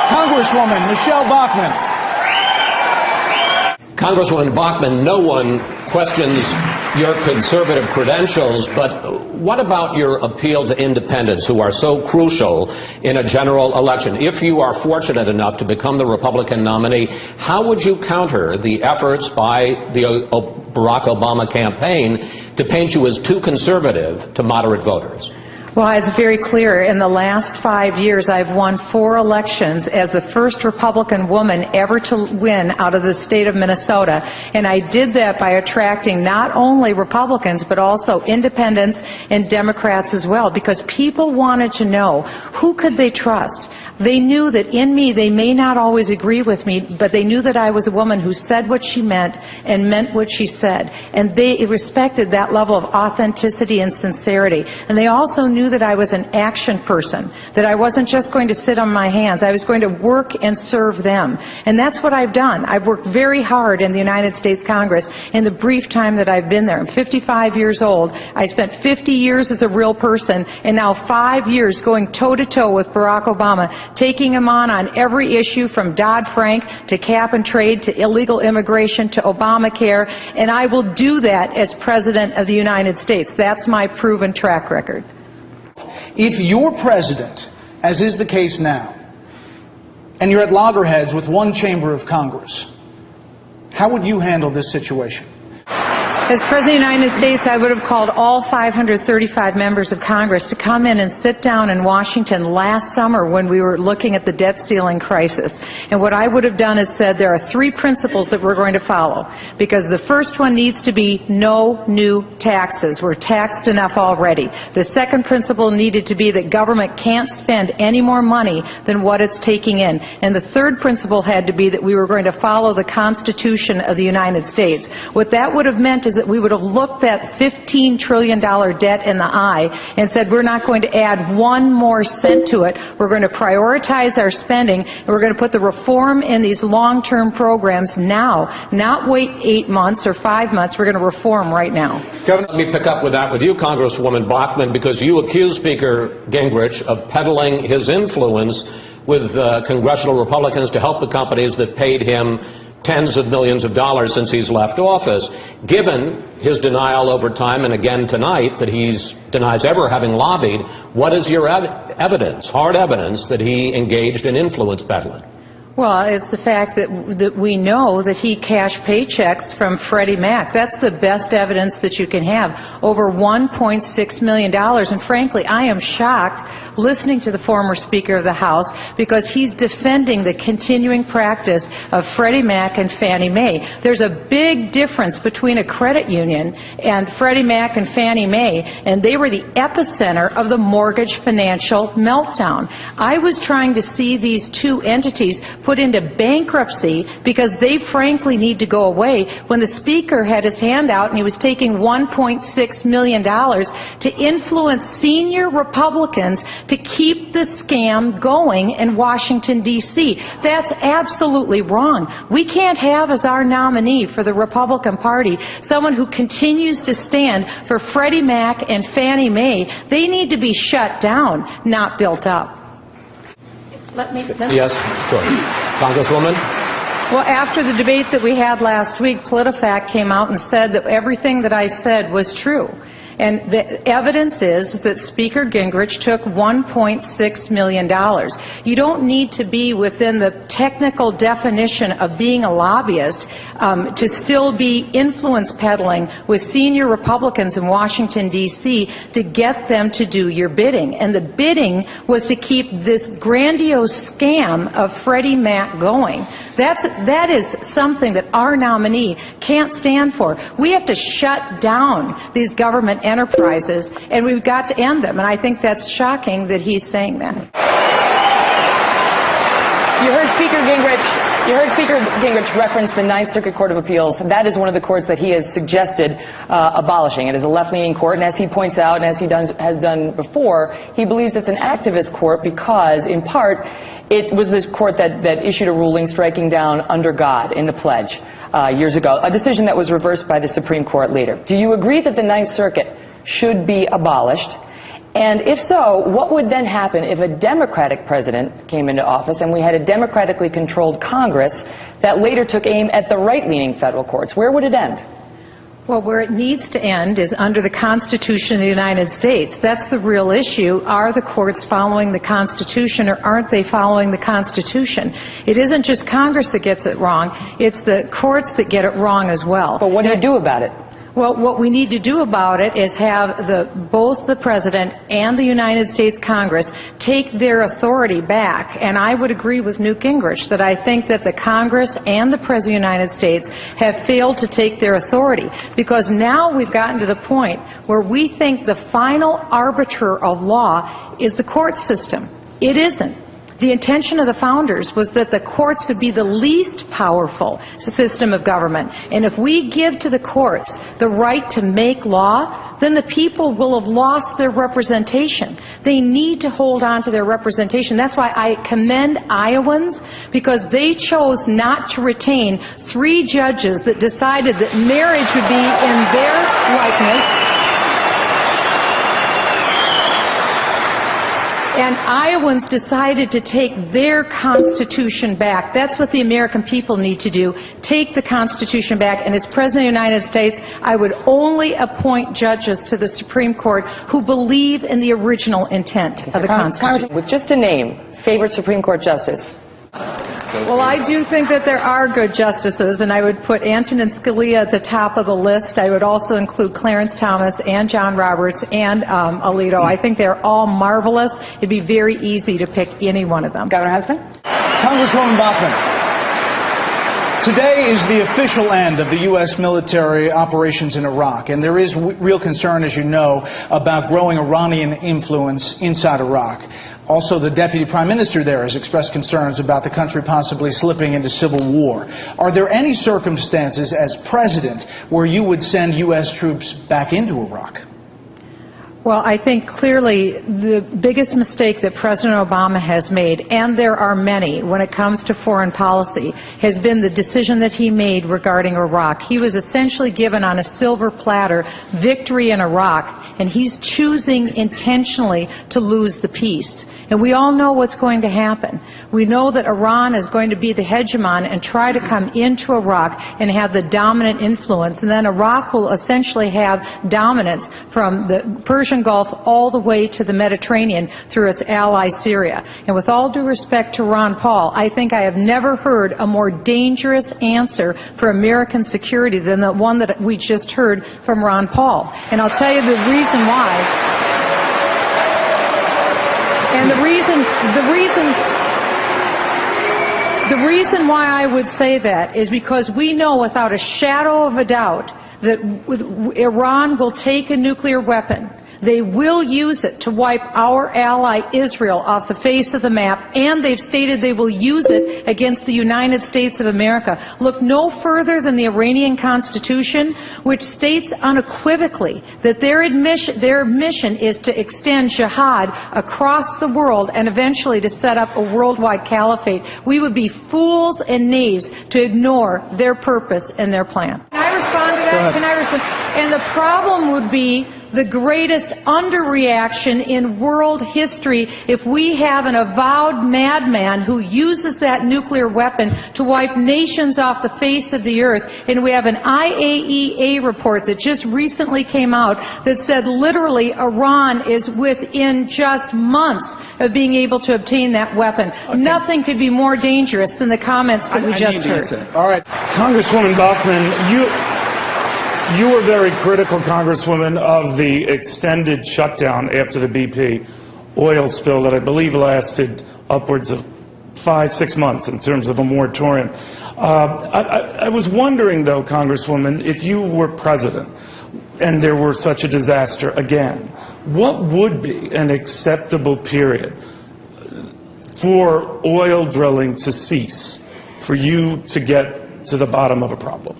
Congresswoman Michele Bachmann. Congresswoman Bachmann, no one questions your conservative credentials, but what about your appeal to independents who are so crucial in a general election? If you are fortunate enough to become the Republican nominee, how would you counter the efforts by the Barack Obama campaign to paint you as too conservative to moderate voters? Well, it's very clear. In the last 5 years, I've won 4 elections as the first Republican woman ever to win out of the state of Minnesota. And I did that by attracting not only Republicans, but also independents and Democrats as well, because people wanted to know who could they trust. They knew that in me, they may not always agree with me, but they knew that I was a woman who said what she meant and meant what she said. And they respected that level of authenticity and sincerity. And they also knew that I was an action person, that I wasn't just going to sit on my hands. I was going to work and serve them. And that's what I've done. I've worked very hard in the United States Congress in the brief time that I've been there. I'm 55 years old. I spent 50 years as a real person, and now 5 years going toe-to-toe with Barack Obama, taking him on every issue from Dodd-Frank to cap and trade to illegal immigration to Obamacare, and I will do that as President of the United States. That's my proven track record. If you're president, as is the case now, and you're at loggerheads with one chamber of Congress, how would you handle this situation? As President of the United States, I would have called all 535 members of Congress to come in and sit down in Washington last summer when we were looking at the debt ceiling crisis. And what I would have done is said there are 3 principles that we're going to follow, because the first one needs to be no new taxes. We're taxed enough already. The second principle needed to be that government can't spend any more money than what it's taking in. And the third principle had to be that we were going to follow the Constitution of the United States. What that would have meant is that we would have looked that $15 trillion debt in the eye and said we're not going to add 1 more cent to it. We're going to prioritize our spending, and we're going to put the reform in these long-term programs now, not wait 8 months or 5 months. We're going to reform right now. Let me pick up with that with you, Congresswoman Bachmann, because you accuse Speaker Gingrich of peddling his influence with congressional Republicans to help the companies that paid him tens of millions of dollars since he's left office. Given his denial over time, and again tonight, that he denies ever having lobbied, what is your evidence, hard evidence, that he engaged in influence peddling? Well, it's the fact that we know that he cashed paychecks from Freddie Mac. That's the best evidence that you can have. Over $1.6 million. And frankly, I am shocked listening to the former Speaker of the House, because he's defending the continuing practice of Freddie Mac and Fannie Mae. There's a big difference between a credit union and Freddie Mac and Fannie Mae, and they were the epicenter of the mortgage financial meltdown. I was trying to see these 2 entities put into bankruptcy because they frankly need to go away, when the Speaker had his hand out and he was taking $1.6 million to influence senior Republicans to keep the scam going in Washington, D.C. That's absolutely wrong. We can't have as our nominee for the Republican Party someone who continues to stand for Freddie Mac and Fannie Mae. They need to be shut down, not built up. Yes, sure. Congresswoman? Well, after the debate that we had last week, PolitiFact came out and said that everything that I said was true. And the evidence is that Speaker Gingrich took $1.6 million. You don't need to be within the technical definition of being a lobbyist to still be influence peddling with senior Republicans in Washington, D.C. to get them to do your bidding. And the bidding was to keep this grandiose scam of Freddie Mac going. That is something that our nominee can't stand for. We have to shut down these government enterprises, and we've got to end them. And I think that's shocking that he's saying that. You heard Speaker Gingrich reference the Ninth Circuit Court of Appeals. That is one of the courts that he has suggested abolishing. It is a left-leaning court, and as he points out, and as he has done before, he believes it's an activist court because, in part, it was this court that issued a ruling striking down "under God" in the pledge years ago, a decision that was reversed by the Supreme Court later. Do you agree that the Ninth Circuit should be abolished? And if so, what would then happen if a Democratic president came into office and we had a democratically controlled Congress that later took aim at the right-leaning federal courts? Where would it end? Well, where it needs to end is under the Constitution of the United States. That's the real issue. Are the courts following the Constitution, or aren't they following the Constitution? It isn't just Congress that gets it wrong. It's the courts that get it wrong as well. But what do you do about it? Well, what we need to do about it is have both the President and the United States Congress take their authority back. And I would agree with Newt Gingrich that I think that the Congress and the President of the United States have failed to take their authority, because now we've gotten to the point where we think the final arbiter of law is the court system. It isn't. The intention of the founders was that the courts would be the least powerful system of government. And if we give to the courts the right to make law, then the people will have lost their representation. They need to hold on to their representation. That's why I commend Iowans, because they chose not to retain 3 judges that decided that marriage would be in their likeness. And Iowans decided to take their Constitution back. That's what the American people need to do, take the Constitution back. And as President of the United States, I would only appoint judges to the Supreme Court who believe in the original intent of the Constitution. With just a name, favorite Supreme Court justice? Well, I do think that there are good justices, and I would put Antonin Scalia at the top of the list. I would also include Clarence Thomas and John Roberts and Alito. I think they're all marvelous. It'd be very easy to pick any one of them. Governor Huntsman? Congresswoman Bachmann, today is the official end of the U.S. military operations in Iraq, and there is real concern, as you know, about growing Iranian influence inside Iraq. Also, the Deputy Prime Minister there has expressed concerns about the country possibly slipping into civil war. Are there any circumstances as president where you would send U.S. troops back into Iraq? Well, I think clearly the biggest mistake that President Obama has made, and there are many when it comes to foreign policy, has been the decision that he made regarding Iraq. He was essentially given on a silver platter victory in Iraq, and he's choosing intentionally to lose the peace. And we all know what's going to happen. We know that Iran is going to be the hegemon and try to come into Iraq and have the dominant influence, and then Iraq will essentially have dominance from the Persian Gulf all the way to the Mediterranean through its ally Syria. And with all due respect to Ron Paul, I think I have never heard a more dangerous answer for American security than the one that we just heard from Ron Paul. And I'll tell you the reason why. And the reason why I would say that is because we know without a shadow of a doubt that Iran will take a nuclear weapon. They will use it to wipe our ally Israel off the face of the map, and they've stated they will use it against the United States of America. Look no further than the Iranian Constitution, which states unequivocally that their mission is to extend jihad across the world and eventually to set up a worldwide caliphate. We would be fools and knaves to ignore their purpose and their plan. Can I respond to that? Can I respond? And the problem would be the greatest underreaction in world history if we have an avowed madman who uses that nuclear weapon to wipe nations off the face of the earth. And we have an IAEA report that just recently came out that said literally Iran is within just months of being able to obtain that weapon. Okay. Nothing could be more dangerous than the comments that we just heard. All right. Congresswoman Bachmann, you were very critical, Congresswoman, of the extended shutdown after the BP oil spill that I believe lasted upwards of 5-6 months in terms of a moratorium. I was wondering, though, Congresswoman, if you were president and there were such a disaster again, what would be an acceptable period for oil drilling to cease, for you to get to the bottom of a problem?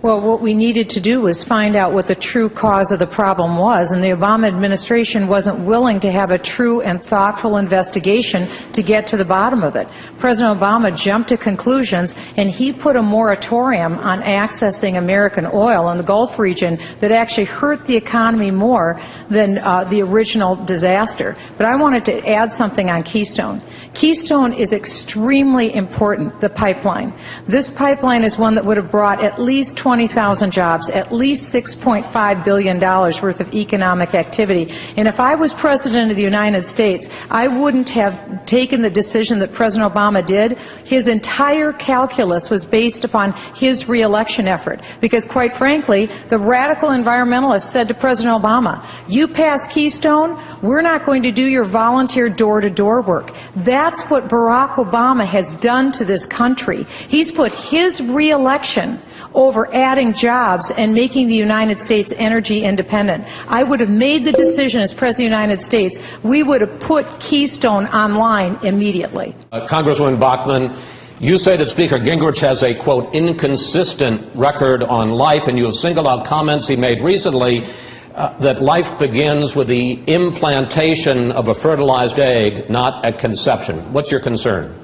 Well, what we needed to do was find out what the true cause of the problem was, and the Obama administration wasn't willing to have a true and thoughtful investigation to get to the bottom of it. President Obama jumped to conclusions, and he put a moratorium on accessing American oil in the Gulf region that actually hurt the economy more than the original disaster. But I wanted to add something on Keystone. Keystone is extremely important, the pipeline. This pipeline is one that would have brought at least 20,000 jobs, at least $6.5 billion worth of economic activity. And if I was President of the United States, I wouldn't have taken the decision that President Obama did. His entire calculus was based upon his reelection effort. Because quite frankly, the radical environmentalists said to President Obama, you pass Keystone, we're not going to do your volunteer door-to-door work. That's what Barack Obama has done to this country. He's put his reelection over adding jobs and making the United States energy independent. I would have made the decision as President of the United States. We would have put Keystone online immediately. Congresswoman Bachmann, you say that Speaker Gingrich has a, quote, inconsistent record on life, and you have singled out comments he made recently that life begins with the implantation of a fertilized egg, not at conception. What's your concern?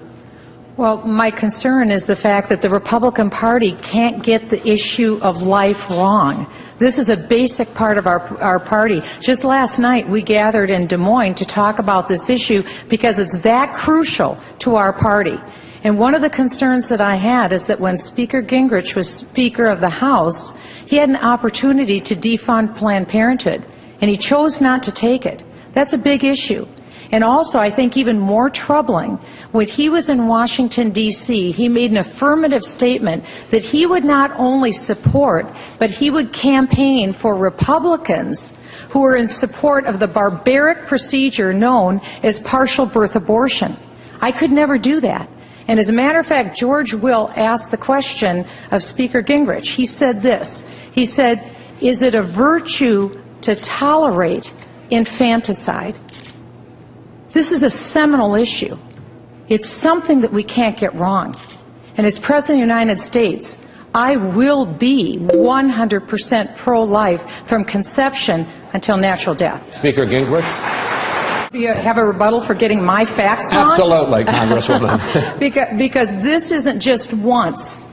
Well, my concern is the fact that the Republican Party can't get the issue of life wrong. This is a basic part of our party. Just last night, we gathered in Des Moines to talk about this issue because it's that crucial to our party. And one of the concerns that I had is that when Speaker Gingrich was Speaker of the House, he had an opportunity to defund Planned Parenthood, and he chose not to take it. That's a big issue. And also, I think even more troubling, when he was in Washington, D.C., he made an affirmative statement that he would not only support, but he would campaign for Republicans who are in support of the barbaric procedure known as partial birth abortion. I could never do that. And as a matter of fact, George Will asked the question of Speaker Gingrich. He said this. He said, is it a virtue to tolerate infanticide? This is a seminal issue. It's something that we can't get wrong. And as President of the United States, I will be 100% pro-life from conception until natural death. Speaker Gingrich? Do you have a rebuttal for getting my facts wrong? Absolutely, Congresswoman. because this isn't just once.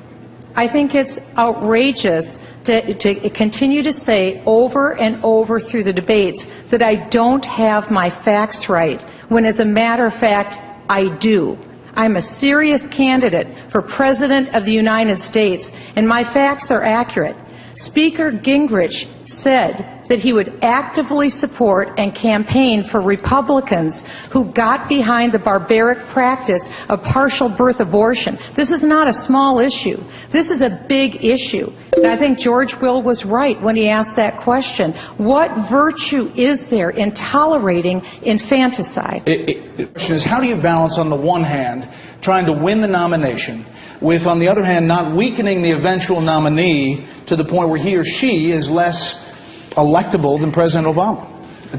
I think it's outrageous to continue to say over and over through the debates that I don't have my facts right, when as a matter of fact, I do. I'm a serious candidate for President of the United States, and my facts are accurate. Speaker Gingrich said that he would actively support and campaign for Republicans who got behind the barbaric practice of partial birth abortion. This is not a small issue. This is a big issue. And I think George Will was right when he asked that question. What virtue is there in tolerating infanticide? The question is, how do you balance, on the one hand, trying to win the nomination, with, on the other hand, not weakening the eventual nominee to the point where he or she is less electable than President Obama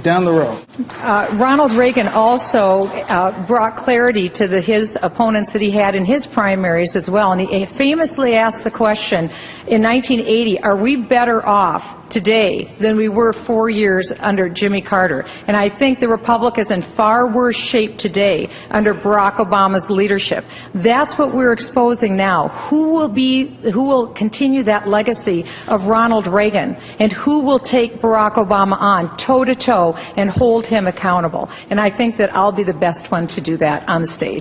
down the road? Ronald Reagan also brought clarity to his opponents that he had in his primaries as well. And he famously asked the question in 1980, are we better off today than we were 4 years under Jimmy Carter? And I think the Republic is in far worse shape today under Barack Obama's leadership. That's what we're exposing now. Who will continue that legacy of Ronald Reagan, and who will take Barack Obama on toe-to-toe and hold him accountable? And I think that I'll be the best one to do that on the stage.